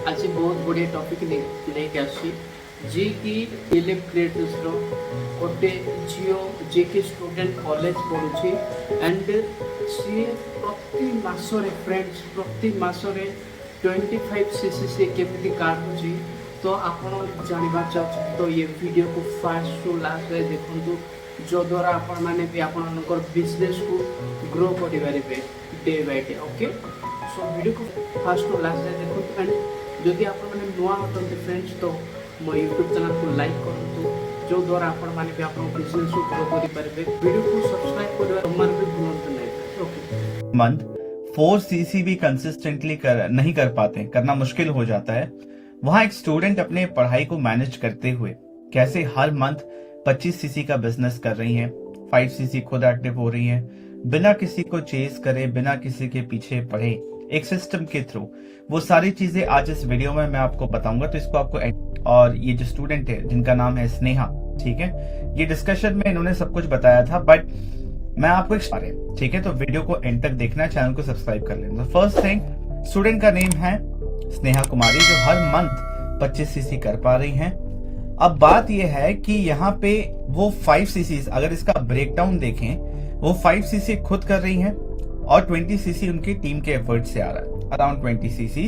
आज बहुत बढ़िया टॉपिक लेके आसी जी कि इलेक्ट्रेटर्स गोटे झील जी कि स्टूडेंट कॉलेज पढ़ुची एंड सी प्रति मासरे फ्रेंड्स प्रति मासरे 25 सीसी से केमिति काटुची। तो आपण जानवा चाहते तो ये वीडियो को फास्ट टू लास्ट देखु जो द्वारा आपण मैंने भी आपनकर बिजनेस को ग्रो करि पारिबे day by day. Okay so video को फास्ट टू लास्ट देखो एंड जदि आपण माने नुआ होतंते फ्रेंड्स तो मो यूट्यूब चैनल को लाइक करंतु जो द्वारा आपण माने भी आपन बिजनेस को ग्रो करि पारिबे। वीडियो को सब्सक्राइब करबा मन भी भूलंतु नहीं। ओके मंथ 4 सीसी भी कंसिस्टेंटली नहीं कर पाते, करना मुश्किल हो जाता है। वहां एक स्टूडेंट अपने पढ़ाई को मैनेज करते हुए कैसे हर मंथ 25 सीसी का बिजनेस कर रही हैं, 5 सीसी खुद एक्टिव हो रही हैं, बिना किसी को चेस करे, बिना किसी के पीछे पढ़े, एक सिस्टम के थ्रू। वो सारी चीजें आज इस वीडियो में मैं आपको बताऊंगा। तो इसको आपको और ये जो स्टूडेंट है जिनका नाम है स्नेहा, ठीक है, ये डिस्कशन में इन्होंने सब कुछ बताया था, बट मैं आपको एक ठीक है, तो वीडियो को एंड तक देखना, चैनल को सब्सक्राइब कर लेना। फर्स्ट थिंग, स्टूडेंट का नेम है स्नेहा कुमारी, जो हर मंथ 25 सीसी कर पा रही हैं। अब बात यह है कि यहाँ पे वो 5 सीसी, अगर इसका ब्रेकडाउन देखें, वो 5 सीसी खुद कर रही हैं और 20 सीसी उनकी टीम के एफर्ट से आ रहा है। अराउंड 20 सीसी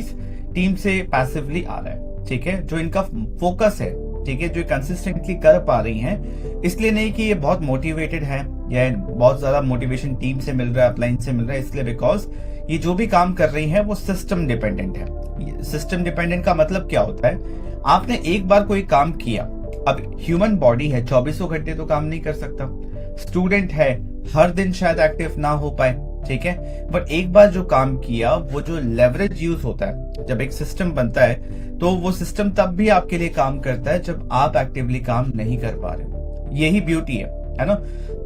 टीम से पैसिवली आ रहा है, ठीक है, जो इनका फोकस है, ठीक है, जो कंसिस्टेंटली कर पा रही हैं। इसलिए नहीं कि ये बहुत मोटिवेटेड है या बहुत ज्यादा मोटिवेशन टीम से मिल रहा है, अपलाइन से मिल रहा है, इसलिए बिकॉज ये जो भी काम कर रही है वो सिस्टम डिपेंडेंट है। सिस्टम डिपेंडेंट का मतलब क्या होता है? आपने एक बार कोई काम किया, अब ह्यूमन बॉडी है, 24 घंटे तो काम नहीं कर सकता। स्टूडेंट है, हर दिन शायद एक्टिव ना हो पाए, ठीक है, बट एक बार जो काम किया, वो जो लेवरेज यूज होता है, जब एक सिस्टम बनता है तो वो सिस्टम तब भी आपके लिए काम करता है जब आप एक्टिवली काम नहीं कर पा रहे। यही ब्यूटी है ना।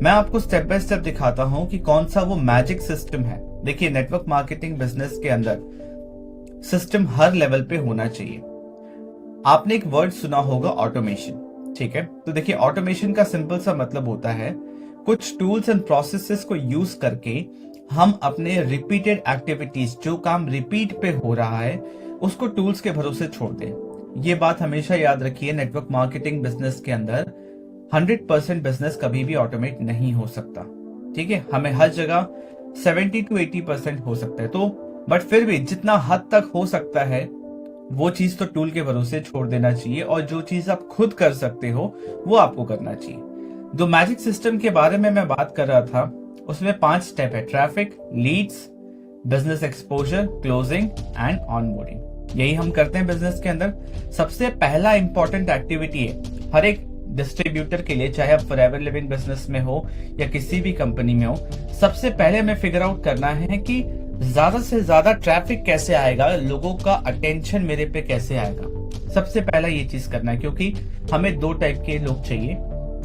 मैं आपको स्टेप बाय स्टेप दिखाता हूं कि कौन सा वो मैजिक सिस्टम है। देखिए, नेटवर्क मार्केटिंग बिजनेस के अंदर सिस्टम हर लेवल पे होना चाहिए। आपने एक वर्ड सुना होगा, ऑटोमेशन, ठीक है। तो देखिए, ऑटोमेशन का सिंपल सा मतलब होता है कुछ टूल्स एंड प्रोसेसेस को यूज करके हम अपने रिपीटेड एक्टिविटीज, जो काम रिपीट पे हो रहा है, उसको टूल्स के भरोसे छोड़ दें। ये बात हमेशा याद रखिए, नेटवर्क मार्केटिंग बिजनेस के अंदर 100% बिजनेस कभी भी ऑटोमेट नहीं हो सकता, ठीक है। हमें हर जगह 70 to 80% हो सकता है, तो बट फिर भी जितना हद तक हो सकता है वो चीज तो टूल के भरोसे छोड़ देना चाहिए, और जो चीज आप खुद कर सकते हो वो आपको करना चाहिए। जो मैजिक सिस्टम के बारे में मैं बात कर रहा था, उसमें 5 स्टेप है: traffic, leads, business exposure, closing and onboarding. यही हम करते हैं बिजनेस के अंदर। सबसे पहला इंपॉर्टेंट एक्टिविटी है हर एक डिस्ट्रीब्यूटर के लिए, चाहे आप फॉरएवर लिविंग बिजनेस में हो या किसी भी कंपनी में हो, सबसे पहले हमें फिगर आउट करना है कि ज्यादा से ज्यादा ट्रैफिक कैसे आएगा, लोगों का अटेंशन मेरे पे कैसे आएगा। सबसे पहला ये चीज करना है, क्योंकि हमें 2 टाइप के लोग चाहिए।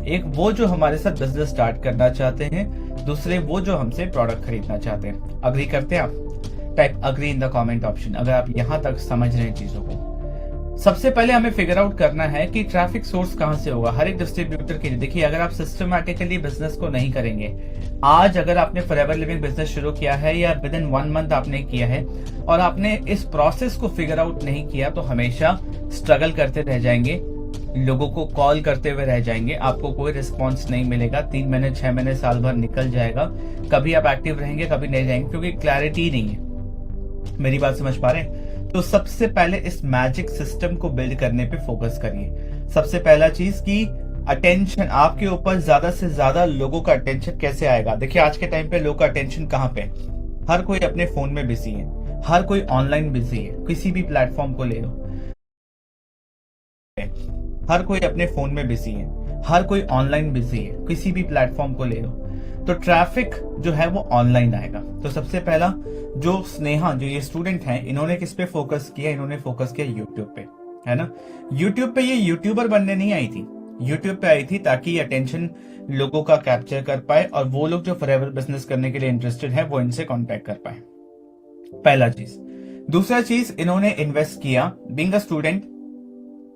एक वो जो हमारे साथ बिजनेस स्टार्ट करना चाहते हैं, दूसरे वो जो हमसे प्रोडक्ट खरीदना चाहते हैं। अग्री करते हैं आप? Type agree in the comment option अगर आप यहां तक समझ रहे हैं चीजों को। सबसे पहले हमें फिगर आउट करना है कि ट्रैफिक सोर्स कहां से होगा हर एक डिस्ट्रीब्यूटर के लिए। देखिए, अगर आप सिस्टमैटिकली बिजनेस को नहीं करेंगे, आज अगर आपने फॉरएवर लिविंग बिजनेस शुरू किया है या विद इन 1 मंथ आपने किया है और आपने इस प्रोसेस को फिगर आउट नहीं किया, तो हमेशा स्ट्रगल करते रह जाएंगे, लोगों को कॉल करते हुए रह जाएंगे, आपको कोई रिस्पॉन्स नहीं मिलेगा। 3 महीने, 6 महीने, साल भर निकल जाएगा, कभी आप एक्टिव रहेंगे, कभी नहीं रहेंगे, क्योंकि क्लैरिटी नहीं है। मेरी बात समझ पा रहे हैं? तो सबसे पहले इस मैजिक सिस्टम को बिल्ड करने पे फोकस करिए। सबसे पहला चीज कि अटेंशन, आपके ऊपर ज्यादा से ज्यादा लोगों का अटेंशन कैसे आएगा। देखिए, आज के टाइम पे लोगों का अटेंशन कहाँ पे? हर कोई अपने फोन में बिजी है, हर कोई ऑनलाइन बिजी है, किसी भी प्लेटफॉर्म को ले लो, हर कोई अपने फोन में बिजी है, हर कोई ऑनलाइन बिजी है, किसी भी प्लेटफॉर्म को ले लो। तो ट्रैफिक जो है वो ऑनलाइन आएगा। तो सबसे पहला जो स्नेहा, जो ये स्टूडेंट हैं, इन्होंने किस पे फोकस किया? इन्होंने फोकस किया यूट्यूब पे, है ना। यूट्यूब पे ये यूट्यूबर बनने नहीं आई थी, यूट्यूब पे आई थी ताकि अटेंशन लोगों का कैप्चर कर पाए और वो लोग जो फॉरएवर बिजनेस करने के लिए इंटरेस्टेड है वो इनसे कॉन्टेक्ट कर पाए। पहला चीज। दूसरा चीज, इन्होंने इन्वेस्ट किया। बीइंग अ स्टूडेंट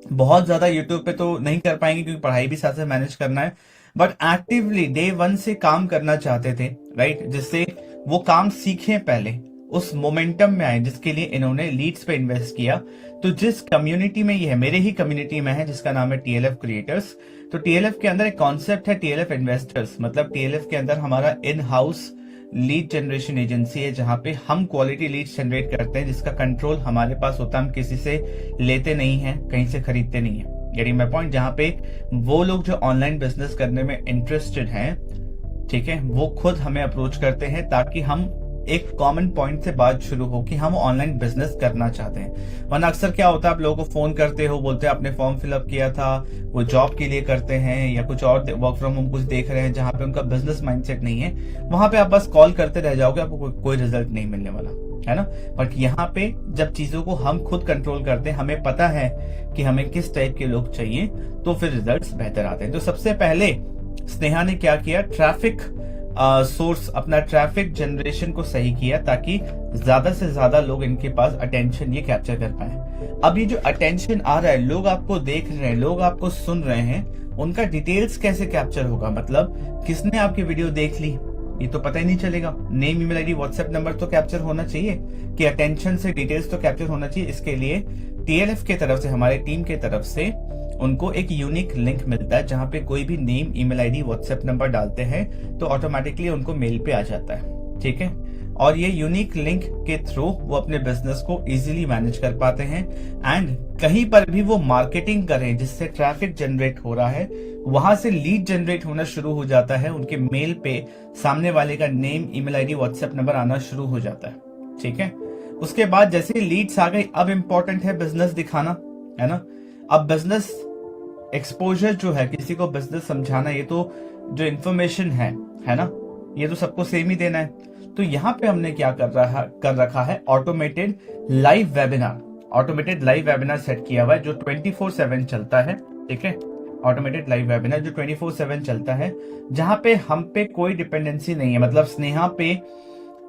बहुत ज्यादा यूट्यूब पे तो नहीं कर पाएंगे क्योंकि पढ़ाई भी साथ साथ मैनेज करना है, बट एक्टिवली डे 1 से काम करना चाहते थे, राइट, जिससे वो काम सीखें पहले, उस मोमेंटम में आए जिसके लिए इन्होंने लीड्स पे इन्वेस्ट किया। तो जिस कम्युनिटी में ये है, मेरे ही कम्युनिटी में है, जिसका नाम है टीएलएफ क्रिएटर्स। तो टीएलएफ के अंदर एक कॉन्सेप्ट है टीएलएफ इन्वेस्टर्स, मतलब टीएलएफ के अंदर हमारा in house lead generation agency है, जहां पे हम क्वालिटी लीड्स जनरेट करते हैं, जिसका कंट्रोल हमारे पास होता है। हम किसी से लेते नहीं है, कहीं से खरीदते नहीं है। Getting my point? जहां पे वो लोग जो ऑनलाइन बिजनेस करने में इंटरेस्टेड हैं, ठीक है, वो खुद हमें अप्रोच करते हैं ताकि हम एक कॉमन पॉइंट से बात शुरू हो कि हम ऑनलाइन बिजनेस करना चाहते हैं। वरना अक्सर क्या होता है, आप लोगों को फोन करते हो, बोलते हैं आपने फॉर्म फिलअप किया था, वो जॉब के लिए करते हैं या कुछ और वर्क फ्रॉम होम कुछ देख रहे हैं जहां पे उनका बिजनेस माइंडसेट नहीं है, वहां पे आप बस कॉल करते रह जाओगे, आपको कोई रिजल्ट नहीं मिलने वाला है ना। बट यहाँ पे जब चीजों को हम खुद कंट्रोल करते हैं, हमें पता है कि हमें किस टाइप के लोग चाहिए, तो फिर रिजल्ट्स बेहतर आते हैं। तो सबसे पहले स्नेहा ने क्या किया, ट्रैफिक सोर्स, अपना ट्रैफिक जनरेशन को सही किया ताकि ज्यादा से ज्यादा लोग इनके पास अटेंशन ये कैप्चर कर पाए। अब ये जो अटेंशन आ रहा है, लोग आपको देख रहे हैं, लोग आपको सुन रहे हैं, उनका डिटेल्स कैसे कैप्चर होगा, मतलब किसने आपकी वीडियो देख ली ये तो पता ही नहीं चलेगा। Name, email ID, WhatsApp number तो कैप्चर होना चाहिए, कि अटेंशन से डिटेल्स तो कैप्चर होना चाहिए। इसके लिए टीएलएफ के तरफ से, हमारे टीम के तरफ से उनको एक यूनिक लिंक मिलता है, जहां पे कोई भी name, email ID, WhatsApp number डालते हैं तो ऑटोमेटिकली उनको मेल पे आ जाता है, ठीक है। और ये यूनिक लिंक के थ्रू वो अपने बिजनेस को इजीली मैनेज कर पाते हैं। एंड कहीं पर भी वो मार्केटिंग करें जिससे ट्रैफिक जनरेट हो रहा है, वहां से लीड जनरेट होना शुरू हो जाता है, उनके मेल पे सामने वाले का name, email ID, WhatsApp number आना शुरू हो जाता है, ठीक है। उसके बाद जैसे लीड्स आ गई, अब इंपॉर्टेंट है बिजनेस दिखाना, है ना। अब बिजनेस एक्सपोजर जो है, किसी को बिजनेस समझाना, ये तो जो इंफॉर्मेशन है ना, ये तो सबको सेम ही देना है। तो यहाँ पे हमने क्या कर रखा है, automated live webinar. Automated live webinar set किया हुआ है जो 24/7 चलता है, ठीक है। ऑटोमेटेड लाइव वेबिनार जो 24/7 चलता है, जहां पे हम पे कोई डिपेंडेंसी नहीं है, मतलब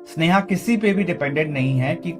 स्नेहा किसी पे भी डिपेंडेंट नहीं है कि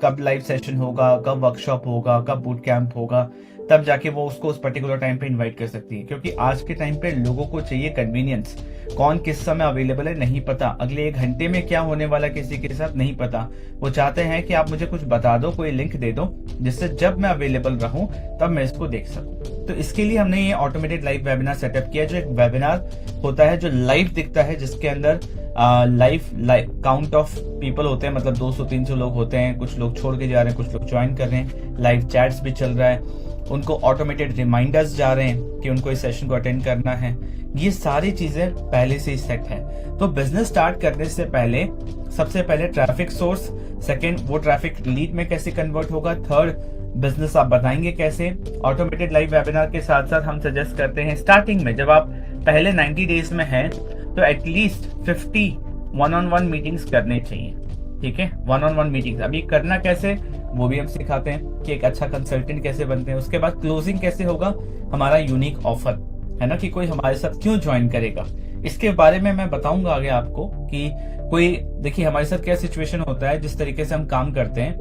कब लाइव सेशन होगा, कब वर्कशॉप होगा, कब बूट कैंप होगा, तब जाके वो उसको उस पर्टिकुलर टाइम पे इनवाइट कर सकती है। क्योंकि आज के टाइम पे लोगों को चाहिए कन्वीनियंस, कौन किस समय अवेलेबल है नहीं पता, अगले 1 घंटे में क्या होने वाला किसी के साथ नहीं पता। वो चाहते हैं कि आप मुझे कुछ बता दो, कोई लिंक दे दो, जिससे जब मैं अवेलेबल रहूं तब मैं इसको देख सकूं। तो इसके लिए हमने ये ऑटोमेटेड लाइव वेबिनार सेटअप किया, जो एक वेबिनार होता है जो लाइव दिखता है, जिसके अंदर लाइव काउंट ऑफ पीपल होते हैं, मतलब 200-300 लोग होते हैं, कुछ लोग छोड़ के जा रहे हैं, कुछ लोग ज्वाइन कर रहे हैं, लाइव चैट्स भी चल रहा है, उनको ऑटोमेटेड रिमाइंडर्स जा रहे हैं कि उनको इस सेशन को अटेंड करना है। ये सारी चीजें पहले से ही सेट है। तो बिजनेस स्टार्ट करने से पहले सबसे पहले ट्रैफिक सोर्स, सेकंड वो ट्रैफिक लीड में कैसे कन्वर्ट होगा, थर्ड बिजनेस आप बताएंगे कैसे। ऑटोमेटेड लाइव वेबिनार के साथ साथ हम सजेस्ट करते हैं स्टार्टिंग में, जब आप पहले 90 डेज में हैं, तो एटलीस्ट 50 1-on-1 मीटिंग्स करने चाहिए, ठीक है। 1-on-1 meetings. अभी करना कैसे वो भी हम सिखाते हैं कि एक अच्छा कंसल्टेंट कैसे बनते हैं। उसके बाद क्लोजिंग कैसे होगा, हमारा यूनिक ऑफर है ना, कि कोई हमारे साथ क्यों ज्वाइन करेगा, इसके बारे में मैं बताऊंगा आगे आपको। कि कोई देखिए हमारे साथ क्या सिचुएशन होता है, जिस तरीके से हम काम करते हैं,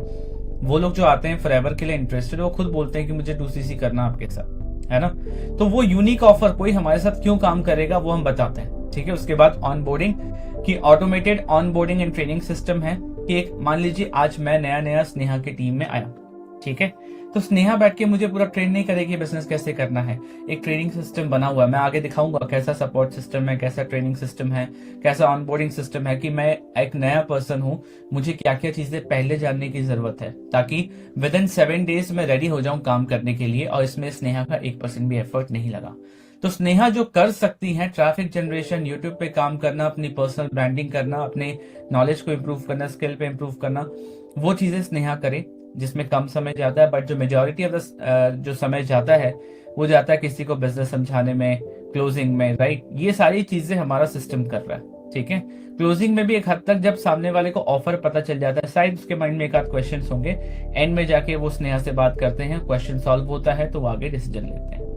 वो लोग जो आते हैं फॉरएवर के लिए इंटरेस्टेड, वो खुद बोलते हैं कि मुझे 2cc करना आपके साथ, है ना। तो वो यूनिक ऑफर कोई हमारे साथ क्यों काम करेगा वो हम बताते हैं, ठीक है। उसके बाद ऑनबोर्डिंग की automated onboarding and training system है कि एक मान लीजिए आज मैं नया स्नेहा की टीम में आया, ठीक है, तो स्नेहा बैठ के मुझे पूरा ट्रेन नहीं करेगी बिजनेस कैसे करना है। एक ट्रेनिंग सिस्टम बना हुआ है, मैं आगे दिखाऊंगा कैसा सपोर्ट सिस्टम है, कैसा ट्रेनिंग सिस्टम है, कैसा ऑनबोर्डिंग सिस्टम है, कि मैं एक नया पर्सन हूं, मुझे क्या क्या चीजें पहले जानने की जरूरत है, ताकि विदिन 7 डेज में रेडी हो जाऊं काम करने के लिए, और इसमें स्नेहा का 1% भी एफर्ट नहीं लगा। तो स्नेहा जो कर सकती है, ट्रैफिक जनरेशन, यूट्यूब पे काम करना, अपनी पर्सनल ब्रांडिंग करना, अपने नॉलेज को इम्प्रूव करना, स्किल पे इम्प्रूव करना, वो चीजें स्नेहा करे, जिसमें कम समय जाता है। बट जो मेजोरिटी ऑफ जो समय जाता है वो जाता है किसी को बिजनेस समझाने में, क्लोजिंग में, राइट। ये सारी चीजें हमारा सिस्टम कर रहा है, ठीक है। क्लोजिंग में भी एक हद तक जब सामने वाले को ऑफर पता चल जाता है, शायद उसके माइंड में एक आध क्वेश्चन होंगे, एंड में जाके वो स्नेहा से बात करते हैं, क्वेश्चन सॉल्व होता है, तो वो आगे डिसीजन लेते हैं।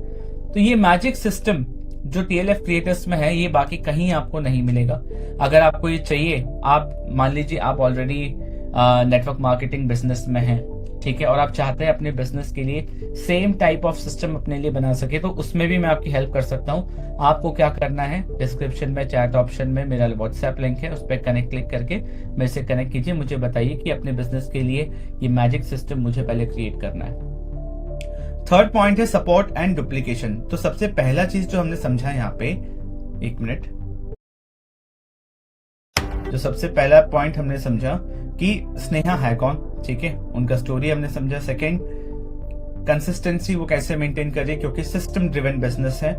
तो ये मैजिक सिस्टम जो टीएलएफ क्रिएटर्स में है, ये बाकी कहीं आपको नहीं मिलेगा। अगर आपको ये चाहिए, आप मान लीजिए आप ऑलरेडी नेटवर्क मार्केटिंग बिजनेस में हैं, ठीक है, और आप चाहते हैं अपने बिजनेस के लिए सेम टाइप ऑफ सिस्टम अपने लिए बना सके, तो उसमें भी मैं आपकी हेल्प कर सकता हूँ। आपको क्या करना है, डिस्क्रिप्शन में चैट ऑप्शन में मेरा व्हाट्सएप लिंक है, उस पर कनेक्ट क्लिक करके मेरे से कनेक्ट कीजिए। मुझे बताइए कि अपने बिजनेस के लिए ये मैजिक सिस्टम मुझे पहले क्रिएट करना है। थर्ड पॉइंट है सपोर्ट एंड डुप्लीकेशन। तो सबसे पहला चीज जो हमने समझा यहाँ पे, एक मिनट, जो सबसे पहला पॉइंट हमने समझा कि स्नेहा है कौन, ठीक है, उनका स्टोरी हमने समझा। सेकंड, कंसिस्टेंसी वो कैसे मेंटेन कर रही है, क्योंकि सिस्टम ड्रिवन बिजनेस है।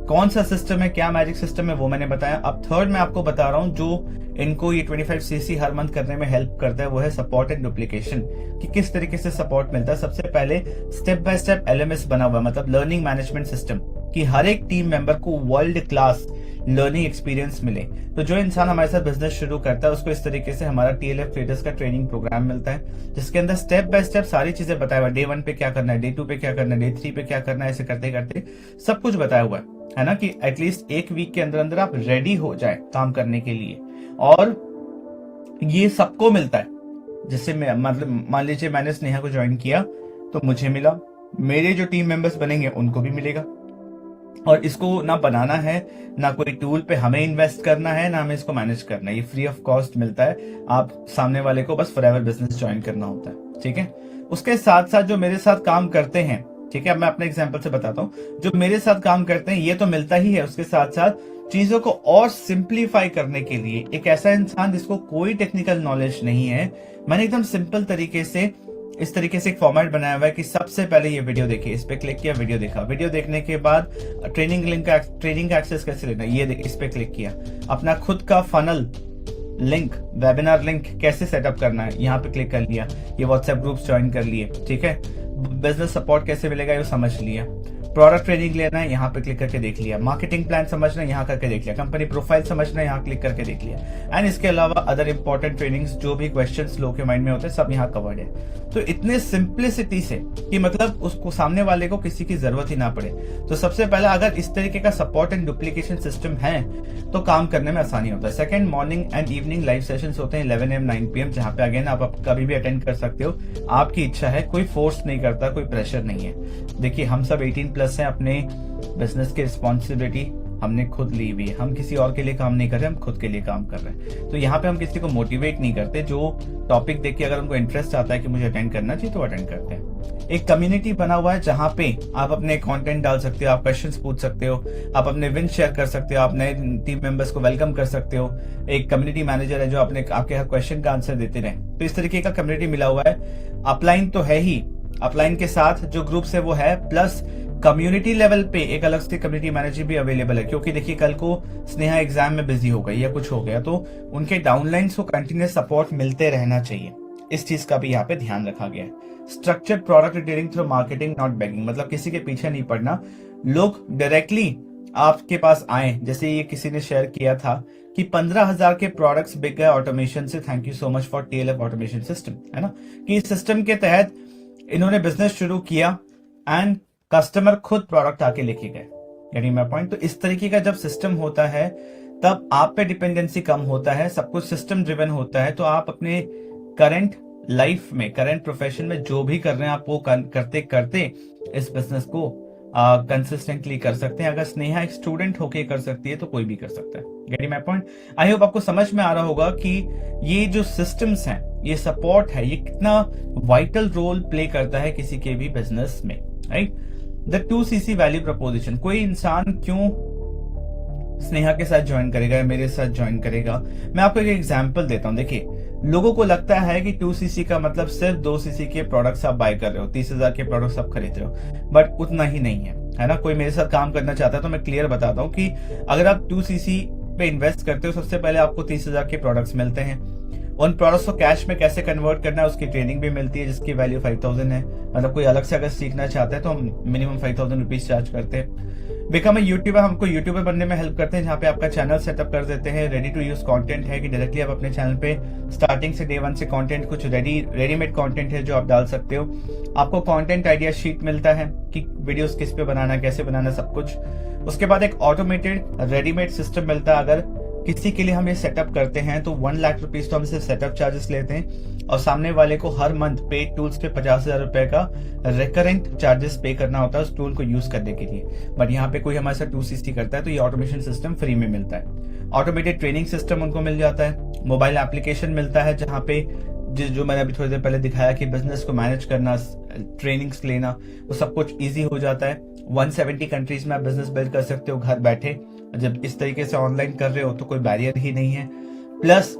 कौन सा सिस्टम है, क्या मैजिक सिस्टम है, वो मैंने बताया। अब थर्ड मैं आपको बता रहा हूं जो इनको ये 25cc हर मंथ करने में हेल्प करता है, वो है सपोर्ट एंड डुप्लीकेशन, कि किस तरीके से सपोर्ट मिलता है। सबसे पहले स्टेप बाय स्टेप LMS बना हुआ है, मतलब लर्निंग मैनेजमेंट सिस्टम, कि हर एक टीम मेंबर को वर्ल्ड क्लास लर्निंग एक्सपीरियंस मिले। तो जो इंसान हमारे साथ बिजनेस शुरू करता है उसको इस तरीके से हमारा TLF ट्रेडर्स का ट्रेनिंग प्रोग्राम मिलता है, जिसके अंदर स्टेप बाय स्टेप सारी चीजें बताया हुआ है। डे 1 पे क्या करना है, डे 2 पे क्या करना है, डे 3 पे क्या करना है, ऐसे करते करते सब कुछ बताया हुआ है ना, कि एटलीस्ट एक वीक के अंदर अंदर आप रेडी हो जाए काम करने के लिए। और ये सबको मिलता है। जैसे मैं, मतलब मान लीजिए मैंने स्नेहा को ज्वाइन किया तो मुझे मिला, मेरे जो टीम मेंबर्स बनेंगे उनको भी मिलेगा। और इसको ना बनाना है, ना कोई टूल पे हमें इन्वेस्ट करना है, ना हमें इसको मैनेज करना है, ये फ्री ऑफ कॉस्ट मिलता है। आप सामने वाले को बस फॉरएवर बिजनेस ज्वाइन करना होता है, ठीक है। उसके साथ साथ जो मेरे साथ काम करते हैं, ठीक है, अब मैं अपने एग्जांपल से बताता हूँ, जो मेरे साथ काम करते हैं ये तो मिलता ही है, उसके साथ साथ चीजों को और सिंप्लीफाई करने के लिए एक ऐसा इंसान जिसको कोई टेक्निकल नॉलेज नहीं है, मैंने एकदम सिंपल तरीके से इस तरीके से एक फॉर्मेट बनाया हुआ है कि सबसे पहले ये वीडियो देखिए, इस पे क्लिक किया, वीडियो देखा, वीडियो देखने के बाद ट्रेनिंग लिंक का, ट्रेनिंग का एक्सेस कैसे लेना, ये इस पे क्लिक किया, अपना खुद का फनल लिंक, वेबिनार लिंक कैसे सेटअप करना है, यहाँ पे क्लिक कर लिया, ये व्हाट्सएप ग्रुप्स ज्वाइन कर लिए, ठीक है, बिजनेस सपोर्ट कैसे मिलेगा ये समझ लिया, प्रोडक्ट ट्रेनिंग लेना है, यहाँ पे क्लिक करके देख लिया, मार्केटिंग प्लान समझना है, यहाँ करके देख लिया, कंपनी प्रोफाइल समझना है, यहाँ क्लिक करके देख लिया, एंड इसके अलावा अदर इंपॉर्टेंट ट्रेनिंग्स जो भी क्वेश्चंस लोगों के माइंड में होते हैं सब यहाँ कवर्ड है। तो इतने सिंप्लिसिटी से कि मतलब उसको सामने वाले को किसी की जरूरत ही ना पड़े। तो सबसे पहला अगर इस तरीके का सपोर्ट एंड डुप्लीकेशन सिस्टम है तो काम करने में आसानी होता है। Second, morning and evening live sessions होते हैं 11 AM 9 PM, जहाँ पे अगेन आप कभी भी अटेंड कर सकते हो, आपकी इच्छा है, कोई फोर्स नहीं करता, कोई प्रेशर नहीं है। देखिए हम सब 18+ हैं, अपने बिजनेस की रिस्पॉन्सिबिलिटी हमने खुद ली हुई है, हम किसी और के लिए काम नहीं कर रहे, हम खुद के लिए काम कर रहे हैं। तो यहाँ पे हम किसी को मोटिवेट नहीं करते, जो टॉपिक देख के अगर उनको इंटरेस्ट आता है कि मुझे अटेंड करना चाहिए तो अटेंड करते हैं। एक कम्युनिटी बना हुआ है जहाँ पे आप अपने कंटेंट डाल सकते हो, आप क्वेश्चंस पूछ सकते हो, आप अपने विन शेयर कर सकते हो, आप नए टीम मेंबर्स को वेलकम कर सकते हो। एक कम्युनिटी मैनेजर है जो आपके हर क्वेश्चन का आंसर देते रहे। तो इस तरीके का कम्युनिटी मिला हुआ है। अपलाइन तो है ही, अपलाइन के साथ जो ग्रुप्स है वो है, प्लस कम्युनिटी लेवल पे एक अलग से कम्युनिटी मैनेजर भी अवेलेबल है, क्योंकि देखिए कल को स्नेहा एग्जाम में बिजी हो गई या कुछ हो गया तो उनके डाउनलाइंस को कंटिन्यूस सपोर्ट मिलते रहना चाहिए। इस चीज का भी यहाँ पे ध्यान रखा गया है। Structured product detailing through marketing, not begging, मतलब किसी के पीछे नहीं पड़ना, लोग डायरेक्टली आपके पास आए। जैसे ये किसी ने शेयर किया था कि 15,000 के प्रोडक्ट्स बिक गए ऑटोमेशन से, thank you so much for TLF automation system, है ना, कि इस सिस्टम के तहत इन्होंने बिजनेस शुरू किया एंड कस्टमर खुद प्रोडक्ट आके लेके गए। यानी मैं पॉइंट, तो इस तरीके का जब सिस्टम होता है तब आप पे डिपेंडेंसी कम होता है, सब कुछ सिस्टम ड्रिवन होता है। तो आप अपने करंट लाइफ में, करंट प्रोफेशन में जो भी कर रहे हैं आप वो करते करते इस बिजनेस को कंसिस्टेंटली कर सकते हैं। अगर स्नेहा एक स्टूडेंट होके कर सकती है तो कोई भी कर सकता है। Getting my point? I hope आपको समझ में आ रहा होगा कि ये जो सिस्टम्स हैं, ये सपोर्ट है, ये कितना वाइटल रोल प्ले करता है किसी के भी बिजनेस में, right. The 2cc value preposition, कोई इंसान क्यों स्नेहा के साथ ज्वाइन करेगा या मेरे साथ ज्वाइन करेगा? मैं आपको एक एग्जांपल देता हूं। देखिए, लोगों को लगता है कि 2cc का मतलब सिर्फ 2cc के प्रोडक्ट्स आप बाय कर रहे हो, 30,000 के प्रोडक्ट्स आप खरीद रहे हो, बट उतना ही नहीं है ना। कोई मेरे साथ काम करना चाहता है तो मैं क्लियर बताता हूँ कि अगर आप 2cc पे इन्वेस्ट करते हो, सबसे पहले आपको 30,000 के प्रोडक्ट्स मिलते हैं। उन प्रोडक्ट्स को कैश में कैसे कन्वर्ट करना है उसकी ट्रेनिंग भी मिलती है, जिसकी वैल्यू 5,000 है। मतलब कोई अलग से अगर सीखना चाहता है तो हम मिनिमम 5,000 रुपीज चार्ज करते हैं। बिकम यूट्यूबर, हमको यूट्यूबर बनने में हेल्प करते हैं, जहाँ पे आपका चैनल सेटअप कर देते हैं। रेडी टू यूज कंटेंट है कि डायरेक्टली आप अपने चैनल पे स्टार्टिंग से डे 1 से कंटेंट, कुछ रेडीमेड कंटेंट है जो आप डाल सकते हो। आपको कंटेंट आइडिया शीट मिलता है कि वीडियोस किस पे बनाना, कैसे बनाना, सब कुछ। उसके बाद एक ऑटोमेटेड रेडीमेड सिस्टम मिलता है। अगर किसी के लिए हम ये सेटअप करते हैं तो 1 लाख रुपीज तो हम सिर्फ सेटअप चार्जेस लेते हैं और सामने वाले को हर मंथ पेड टूल्स पे 50,000 रुपए का रिकरेंट चार्जेस पे करना होता है उस टूल को यूज करने के लिए। बट यहाँ पे कोई हमारे साथ 2CC करता है तो ये ऑटोमेशन सिस्टम फ्री में मिलता है। ऑटोमेटेड ट्रेनिंग सिस्टम उनको मिल जाता है, मोबाइल एप्लीकेशन मिलता है जहाँ पे जो मैंने अभी थोड़ी देर पहले दिखाया कि बिजनेस को मैनेज करना, ट्रेनिंग्स लेना, वो सब कुछ इजी हो जाता है। 170 कंट्रीज में आप बिजनेस बिल्ड कर सकते हो घर बैठे। जब इस तरीके से ऑनलाइन कर रहे हो तो कोई बैरियर ही नहीं है। प्लस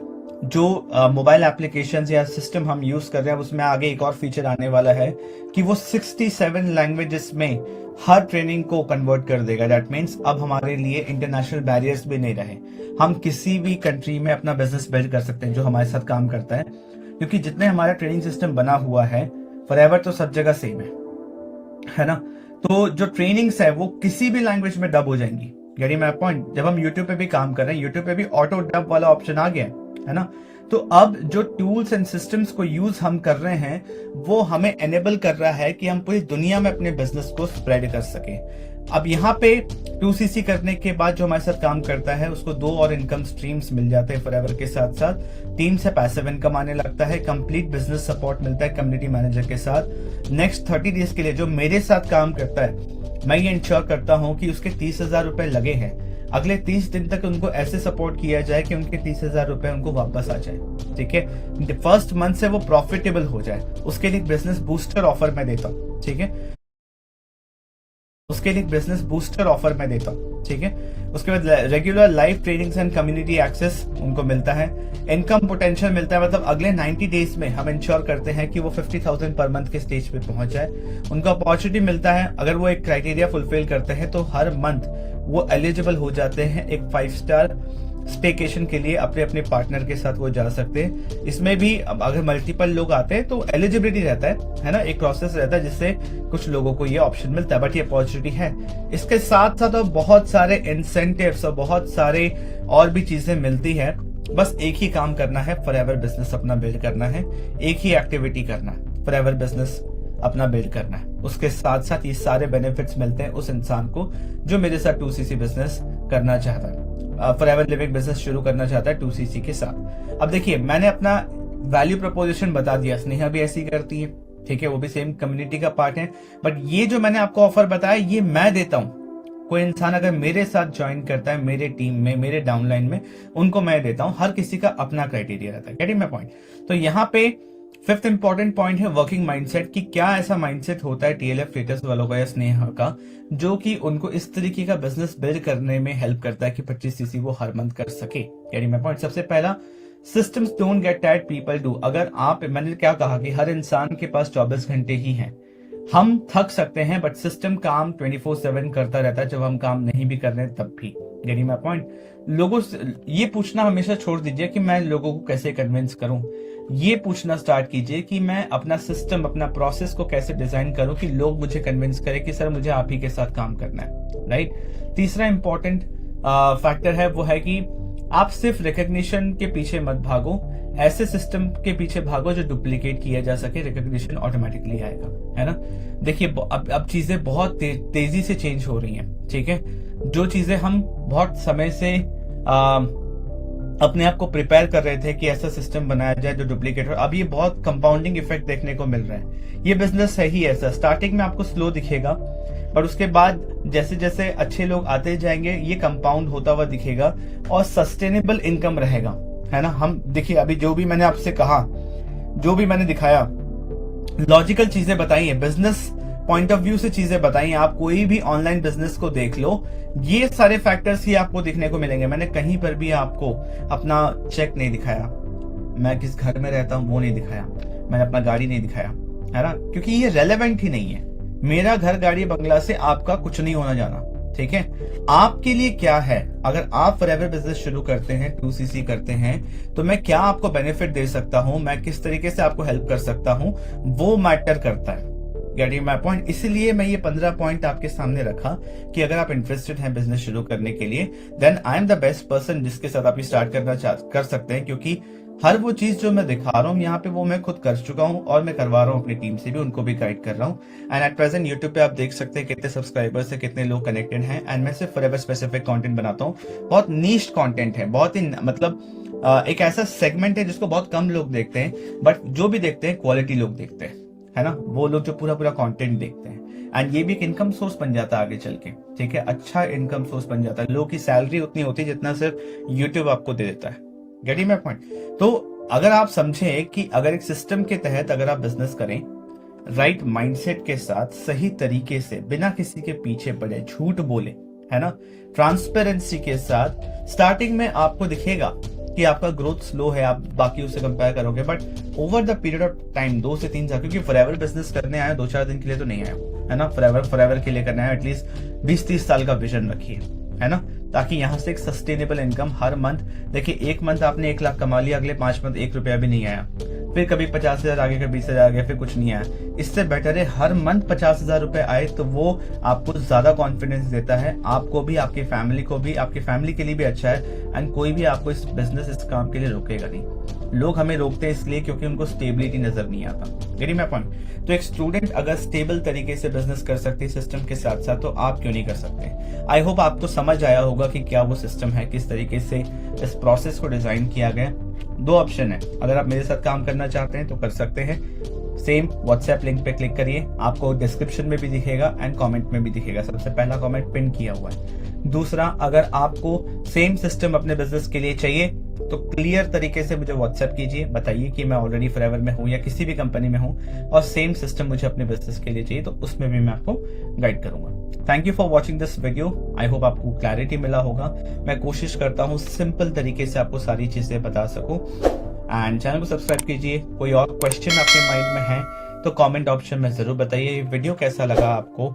जो मोबाइल एप्लीकेशंस या सिस्टम हम यूज कर रहे हैं उसमें आगे एक और फीचर आने वाला है कि वो 67 लैंग्वेजेस में हर ट्रेनिंग को कन्वर्ट कर देगा। दैट मीन्स अब हमारे लिए इंटरनेशनल बैरियर्स भी नहीं रहे, हम किसी भी कंट्री में अपना बिजनेस बिल्ड कर सकते हैं जो हमारे साथ काम करता है, क्योंकि जितने हमारा ट्रेनिंग सिस्टम बना हुआ है फॉरएवर तो सब जगह सेम है ना। तो जो ट्रेनिंग्स है वो किसी भी लैंग्वेज में डब हो जाएंगी। यानी मैं पॉइंट, जब हम यूट्यूब पे भी काम कर रहे हैं, यूट्यूब पे भी ऑटो डब वाला ऑप्शन आ गया है ना। तो अब जो टूल्स एंड सिस्टम्स को यूज हम कर रहे हैं वो हमें एनेबल कर रहा है कि हम पूरी दुनिया में अपने बिजनेस को स्प्रेड कर सके। अब यहाँ पे 2CC करने के बाद जो हमारे साथ काम करता है उसको 2 और इनकम स्ट्रीम्स मिल जाते हैं फॉरएवर के साथ साथ। टीम से पैसिव इनकम आने लगता है, कंप्लीट बिजनेस सपोर्ट मिलता है कम्युनिटी मैनेजर के साथ। नेक्स्ट 30 डेज के लिए जो मेरे साथ काम करता है मैं ये इंश्योर करता हूँ कि उसके 30,000 रुपए लगे हैं, अगले 30 दिन तक उनको ऐसे सपोर्ट किया जाए कि उनके 30,000 रुपए उनको वापस आ जाए। ठीक है, फर्स्ट मंथ से वो प्रॉफिटेबल हो जाए, उसके लिए बिजनेस बूस्टर ऑफर मैं देता हूँ। ठीक है, उसके लिए बिजनेस बूस्टर ऑफर मैं देता हूँ। ठीक है, उसके बाद regular live trainings and community access उनको मिलता है। इनकम पोटेंशियल मिलता है, मतलब अगले 90 डेज में हम इंश्योर करते हैं कि वो 50,000 पर मंथ के स्टेज पे पहुंच जाए। उनको अपॉर्चुनिटी मिलता है, अगर वो एक क्राइटेरिया फुलफिल करते हैं तो हर मंथ वो एलिजिबल हो जाते हैं एक 5 स्टार स्टेकेशन के लिए। अपने अपने पार्टनर के साथ वो जा सकते हैं। इसमें भी अब अगर मल्टीपल लोग आते हैं तो एलिजिबिलिटी रहता है ना, एक प्रोसेस रहता है जिससे कुछ लोगों को ये ऑप्शन मिलता है, बट ये अपॉर्चुनिटी है। इसके साथ साथ और बहुत सारे इंसेंटिव्स और बहुत सारे और भी चीजें मिलती है। बस एक ही काम करना है, फॉरएवर बिजनेस अपना बिल्ड करना है, एक ही एक्टिविटी करना है, फॉरएवर बिजनेस अपना बिल्ड करना है। उसके साथ साथ ये सारे बेनिफिट्स मिलते हैं उस इंसान को जो मेरे साथ 2CC बिजनेस करना चाहता है, फॉरएवर लिविंग बिजनेस शुरू करना चाहता है 2CC के साथ। अब देखिए, मैंने अपना वैल्यू प्रपोजिशन बता दिया, स्नेहा भी ऐसी करती है। ठीक है, वो भी सेम कम्युनिटी का पार्ट है, बट ये जो मैंने आपको ऑफर बताया ये मैं देता हूँ। कोई इंसान अगर मेरे साथ ज्वाइन करता है, मेरे टीम में, मेरे डाउनलाइन में, उनको मैं देता हूँ। हर किसी का अपना क्राइटेरिया रहता है। Getting my point? तो यहाँ पे 5th इंपॉर्टेंट पॉइंट है वर्किंग माइंडसेट, कि क्या ऐसा माइंडसेट होता है TLF ट्रेडर्स वालों का या स्नेहा का जो कि उनको इस तरीके का बिजनेस बिल्ड करने में हेल्प करता है कि 25CC वो हर मंथ कर सके। Getting my point? सबसे पहला, systems don't get tired, people do. अगर आप, मैंने क्या कहा कि हर इंसान के पास 24 घंटे ही हैं, हम थक सकते हैं बट सिस्टम काम 24/7 करता रहता है, जब हम काम नहीं भी कर रहे तब भी। Getting my point? लोगों से ये पूछना हमेशा छोड़ दीजिए कि मैं लोगों को कैसे कन्विंस करूं, ये पूछना स्टार्ट कीजिए कि मैं अपना सिस्टम, अपना प्रोसेस को कैसे डिजाइन करूं कि लोग मुझे कन्विंस करें कि सर मुझे आप ही के साथ काम करना है। राइट? तीसरा इंपॉर्टेंट फैक्टर है वो है कि आप सिर्फ रिकॉग्निशन के पीछे मत भागो, ऐसे सिस्टम के पीछे भागो जो डुप्लीकेट किया जा सके, रिकॉग्निशन ऑटोमेटिकली आएगा, है ना। देखिए अब चीजें बहुत तेजी से चेंज हो रही हैं। ठीक है, जो चीजें हम बहुत समय से अपने आप को प्रिपेयर कर रहे थे कि ऐसा सिस्टम बनाया जाए जो डुप्लीकेट हो, अब ये बहुत कंपाउंडिंग इफेक्ट देखने को मिल रहा है। ये बिजनेस है ही ऐसा, स्टार्टिंग में आपको स्लो दिखेगा पर उसके बाद जैसे जैसे अच्छे लोग आते जाएंगे ये कंपाउंड होता हुआ दिखेगा और सस्टेनेबल इनकम रहेगा, है ना। हम देखिए, अभी जो भी मैंने आपसे कहा, जो भी मैंने दिखाया, लॉजिकल चीजें बताई है, बिजनेस पॉइंट ऑफ व्यू से चीजें बताई हैं। आप कोई भी ऑनलाइन बिजनेस को देख लो, ये सारे फैक्टर्स ही आपको दिखने को मिलेंगे। मैंने कहीं पर भी आपको अपना चेक नहीं दिखाया, मैं किस घर में रहता हूं वो नहीं दिखाया, मैंने अपना गाड़ी नहीं दिखाया, है ना, क्योंकि ये रेलेवेंट ही नहीं है। मेरा घर, गाड़ी, बंगला से आपका कुछ नहीं होना जाना। ठीक है, आपके लिए क्या है? अगर आप फॉरएवर बिजनेस शुरू करते हैं, 2CC करते हैं, तो मैं क्या आपको बेनिफिट दे सकता हूं, मैं किस तरीके से आपको हेल्प कर सकता हूं, वो मैटर करता है। Getting my point? इसलिए मैं ये 15 पॉइंट आपके सामने रखा कि अगर आप इंटरेस्टेड हैं बिजनेस शुरू करने के लिए, then I am the best person जिसके साथ आप स्टार्ट कर सकते हैं, क्योंकि हर वो चीज जो मैं दिखा रहा हूँ यहाँ पे वो मैं खुद कर चुका हूँ और मैं करवा रहा हूँ अपनी टीम से भी, उनको भी गाइड कर रहा हूँ। एंड एट प्रेजेंट यूट्यूब पे आप देख सकते हैं कितने सब्सक्राइबर्स है, कितने लोग कनेक्टेड हैं। एंड मैं सिर्फ फॉरएवर स्पेसिफिक कंटेंट बनाता हूँ, बहुत नीश कंटेंट है, बहुत ही मतलब एक ऐसा सेगमेंट है जिसको बहुत कम लोग देखते हैं, बट जो भी देखते हैं क्वालिटी लोग देखते हैं, है ना, वो लोग जो पूरा पूरा कंटेंट देखते हैं। एंड ये भी एक इनकम सोर्स बन जाता है आगे चल के, ठीक है, अच्छा इनकम सोर्स बन जाता है। लोगों की सैलरी उतनी होती है जितना सिर्फ यूट्यूब आपको दे देता है। Getting my point? तो अगर आप समझें कि अगर एक सिस्टम के तहत अगर आप बिजनेस करें राइट माइंडसेट के साथ, सही तरीके से, बिना किसी के पीछे पड़े, झूठ बोले, है ना, ट्रांसपेरेंसी के साथ, स्टार्टिंग में आपको दिखेगा कि आपका ग्रोथ स्लो है, आप बाकी से कंपेयर करोगे, but over the period of time 2 से 3 साल, क्योंकि फॉरएवर बिजनेस करने आए 2-4 दिन के लिए तो नहीं आए, है ना, फॉरएवर के लिए करना है, एटलीस्ट 20-30 साल का विजन रखिए, है ना, ताकि यहाँ से एक सस्टेनेबल इनकम हर मंथ। देखिए, एक मंथ आपने 1 लाख कमा लिया, अगले 5 मंथ 1 रुपया भी नहीं आया, फिर कभी 50,000 आ गया, कभी 20,000 आ गया, फिर कुछ नहीं आया। इससे बेटर है हर मंथ 50,000 रुपए आए, तो वो आपको ज्यादा कॉन्फिडेंस देता है, आपको भी, आपकी फैमिली को भी, आपकी फैमिली के लिए भी अच्छा है। एंड कोई भी आपको इस बिजनेस, इस काम के लिए रोकेगा नहीं। लोग हमें रोकते हैं इसलिए क्योंकि उनको स्टेबिलिटी नजर नहीं आता। Getting my point? तो एक स्टूडेंट अगर स्टेबल तरीके से बिजनेस कर सकती है सिस्टम के साथ साथ, तो आप क्यों नहीं कर सकते? आई होप आपको समझ आया होगा कि क्या वो सिस्टम है, किस तरीके से इस प्रोसेस को डिजाइन किया गया। 2 ऑप्शन है, अगर आप मेरे साथ काम करना चाहते हैं तो कर सकते हैं। सेम व्हाट्सएप लिंक पे क्लिक करिए, आपको डिस्क्रिप्शन में भी दिखेगा एंड कमेंट में भी दिखेगा। सबसे पहला कमेंट पिन किया हुआ है। दूसरा, अगर आपको सेम सिस्टम अपने बिजनेस के लिए चाहिए तो क्लियर तरीके से मुझे व्हाट्सएप कीजिए, बताइए कि मैं ऑलरेडी फॉरएवर में हूँ या किसी भी कंपनी में हूँ और सेम सिस्टम मुझे अपने बिजनेस के लिए चाहिए, तो उसमें भी मैं आपको गाइड करूंगा। Thank you for watching this video. I hope आपको क्लैरिटी मिला होगा। मैं कोशिश करता हूँ सिंपल तरीके से आपको सारी चीजें बता सकूं। एंड चैनल को सब्सक्राइब कीजिए। कोई और क्वेश्चन आपके माइंड में है तो कमेंट ऑप्शन में जरूर बताइए। वीडियो कैसा लगा आपको